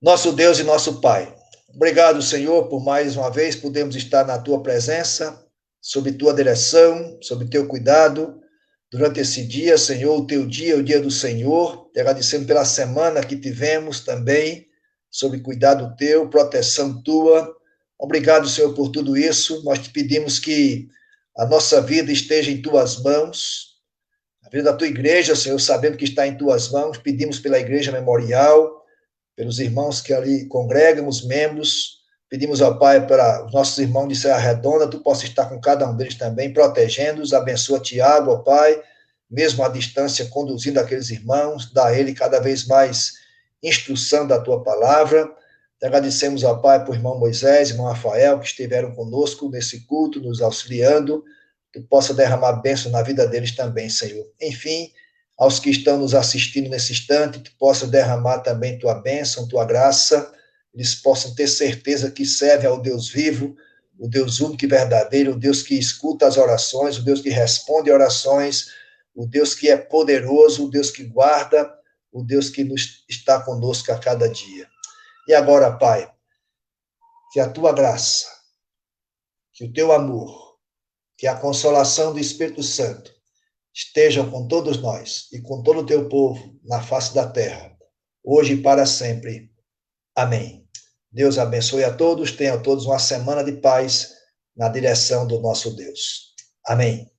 Nosso Deus e nosso Pai, obrigado, Senhor, por mais uma vez podermos estar na Tua presença, sob Tua direção, sob Teu cuidado, durante esse dia, Senhor, o Teu dia, o dia do Senhor, te agradecendo pela semana que tivemos também, sob cuidado Teu, proteção Tua. Obrigado, Senhor, por tudo isso. Nós te pedimos que a nossa vida esteja em Tuas mãos, a vida da Tua igreja, Senhor, sabendo que está em Tuas mãos, pedimos pela Igreja Memorial, pelos irmãos que ali congregam, os membros, pedimos ao Pai para os nossos irmãos de Serra Redonda, Tu possa estar com cada um deles também, protegendo-os, abençoa Tiago, ó Pai, mesmo à distância, conduzindo aqueles irmãos, dá a ele cada vez mais instrução da Tua palavra. Te agradecemos ao Pai por irmão Moisés, irmão Rafael, que estiveram conosco nesse culto, nos auxiliando, que possa derramar bênção na vida deles também, Senhor. Enfim, aos que estão nos assistindo nesse instante, que possa derramar também Tua bênção, Tua graça, eles possam ter certeza que servem ao Deus vivo, o Deus único e verdadeiro, o Deus que escuta as orações, o Deus que responde orações, o Deus que é poderoso, o Deus que guarda, o Deus que está conosco a cada dia. E agora, Pai, que a Tua graça, que o Teu amor, que a consolação do Espírito Santo estejam com todos nós e com todo o Teu povo na face da terra, hoje e para sempre. Amém. Deus abençoe a todos, tenham todos uma semana de paz na direção do nosso Deus. Amém.